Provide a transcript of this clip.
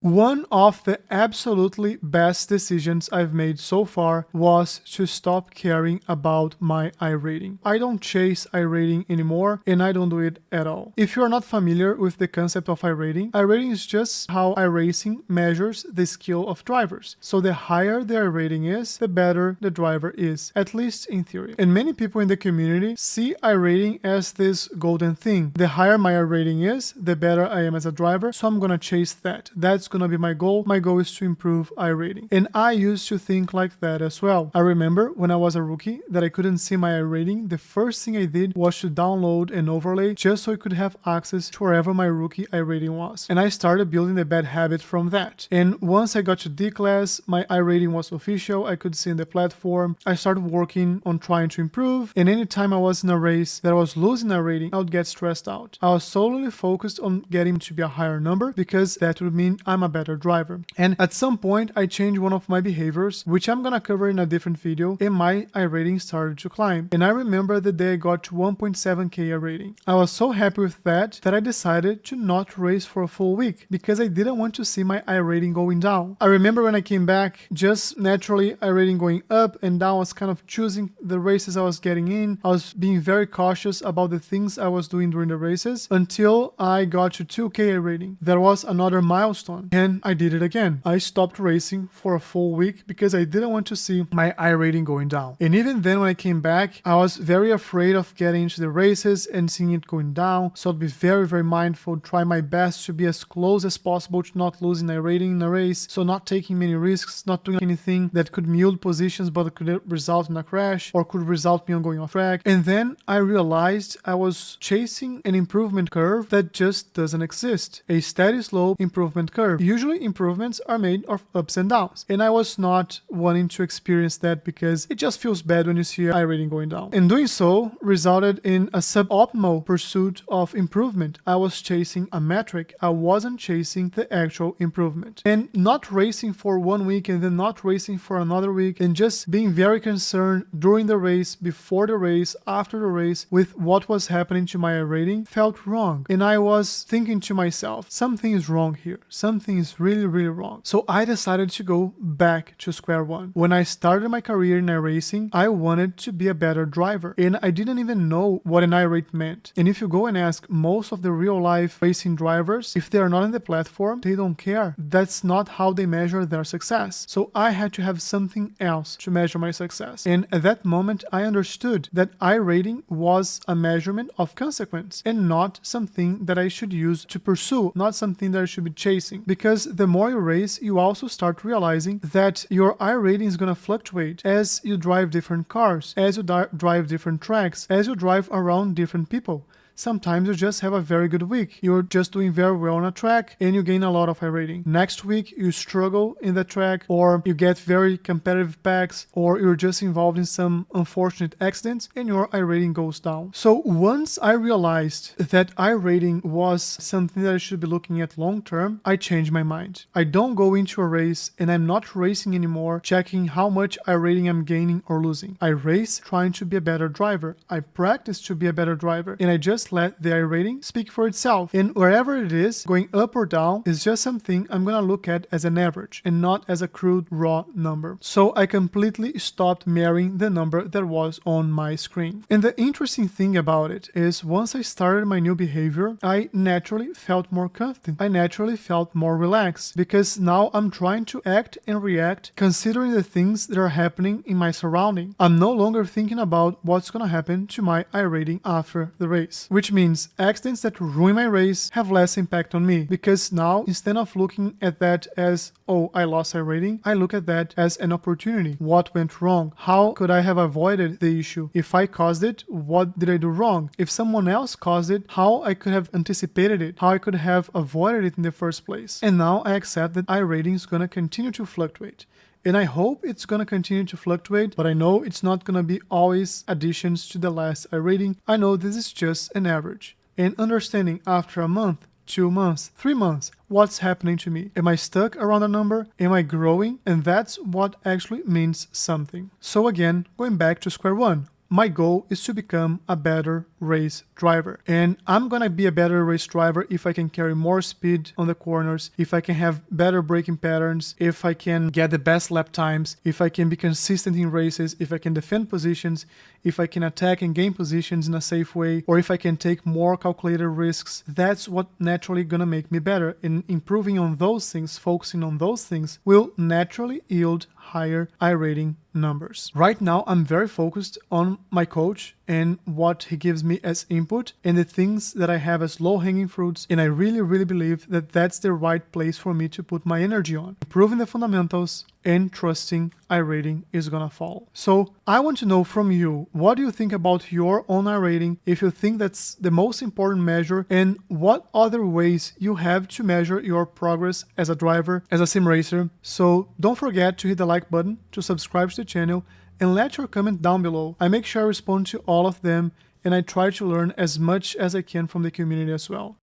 One of the absolutely best decisions I've made so far was to stop caring about my iRating. I don't chase iRating anymore, and I don't do it at all. If you are not familiar with the concept of iRating is just how iRacing measures the skill of drivers. So the higher the iRating is, the better the driver is, at least in theory. And many people in the community see iRating as this golden thing. The higher my iRating is, the better I am as a driver, so I'm gonna chase that. That's gonna be my goal. My goal is to improve iRating. And I used to think like that as well. I remember when I was a rookie that I couldn't see my iRating. The first thing I did was to download an overlay just so I could have access to wherever my rookie iRating was. And I started building the bad habit from that. And once I got to D class, my iRating was official. I could see in the platform. I started working on trying to improve. And anytime I was in a race that I was losing iRating, I would get stressed out. I was solely focused on getting to be a higher number because that would mean I'm a better driver. And at some point I changed one of my behaviors, which I'm gonna cover in a different video, and my iRating started to climb. And I remember the day I got to 1.7k iRating. I was so happy with that I decided to not race for a full week because I didn't want to see my iRating going down. I remember when I came back, just naturally iRating going up and down. I was kind of choosing the races I was getting in. I was being very cautious about the things I was doing during the races until I got to 2k iRating. There was another milestone, and I did it again. I stopped racing for a full week because I didn't want to see my iRating going down. And even then when I came back, I was very afraid of getting into the races and seeing it going down. So I'd be very, very mindful, try my best to be as close as possible to not losing iRating in a race. So not taking many risks, not doing anything that could mute positions but could result in a crash or could result me on going off track. And then I realized I was chasing an improvement curve that just doesn't exist. A steady slope improvement curve. Usually improvements are made of ups and downs. And I was not wanting to experience that because it just feels bad when you see your iRating going down. And doing so resulted in a suboptimal pursuit of improvement. I was chasing a metric. I wasn't chasing the actual improvement. And not racing for 1 week and then not racing for another week and just being very concerned during the race, before the race, after the race with what was happening to my iRating felt wrong. And I was thinking to myself, something is wrong here. Something is really, really wrong. So I decided to go back to square one. When I started my career in iRacing, I wanted to be a better driver. And I didn't even know what an iRate meant. And if you go and ask most of the real life racing drivers, if they are not in the platform, they don't care. That's not how they measure their success. So I had to have something else to measure my success. And at that moment, I understood that iRating was a measurement of consequence and not something that I should use to pursue, not something that I should be chasing. Because the more you race, you also start realizing that your iRating is going to fluctuate as you drive different cars, as you drive different tracks, as you drive around different people. Sometimes you just have a very good week. You're just doing very well on a track and you gain a lot of iRating. Next week, you struggle in the track, or you get very competitive packs, or you're just involved in some unfortunate accidents and your iRating goes down. So once I realized that iRating was something that I should be looking at long term, I changed my mind. I don't go into a race and I'm not racing anymore checking how much iRating I'm gaining or losing. I race trying to be a better driver. I practice to be a better driver, and I just let the iRating speak for itself. And wherever it is, going up or down is just something I'm gonna look at as an average and not as a crude raw number. So I completely stopped marrying the number that was on my screen. And the interesting thing about it is once I started my new behavior, I naturally felt more confident. I naturally felt more relaxed because now I'm trying to act and react considering the things that are happening in my surrounding. I'm no longer thinking about what's gonna happen to my iRating after the race. Which means accidents that ruin my race have less impact on me, because now instead of looking at that as, oh, I lost iRating, I look at that as an opportunity. What went wrong? How could I have avoided the issue? If I caused it, what did I do wrong? If someone else caused it, how I could have anticipated it? How I could have avoided it in the first place? And now I accept that iRating is going to continue to fluctuate. And I hope it's going to continue to fluctuate, but I know it's not going to be always additions to the last iRating. I know this is just an average. And understanding after a month, 2 months, 3 months, what's happening to me? Am I stuck around a number? Am I growing? And that's what actually means something. So again, going back to square one. my goal is to become a better race driver. And I'm gonna be a better race driver if I can carry more speed on the corners, if I can have better braking patterns, if I can get the best lap times, if I can be consistent in races, if I can defend positions, if I can attack and gain positions in a safe way, or if I can take more calculated risks. That's what naturally gonna make me better. And improving on those things, focusing on those things, will naturally yield higher iRating numbers. Right now, I'm very focused on my coach and what he gives me as input and the things that I have as low-hanging fruits. And I really believe that that's the right place for me to put my energy on. Improving the fundamentals and trusting iRating is gonna fall. So I want to know from you, what do you think about your own iRating? If you think that's the most important measure, and what other ways you have to measure your progress as a driver, as a sim racer. So don't forget to hit the like button, to subscribe to the channel, and let your comment down below. I make sure I respond to all of them, and I try to learn as much as I can from the community as well.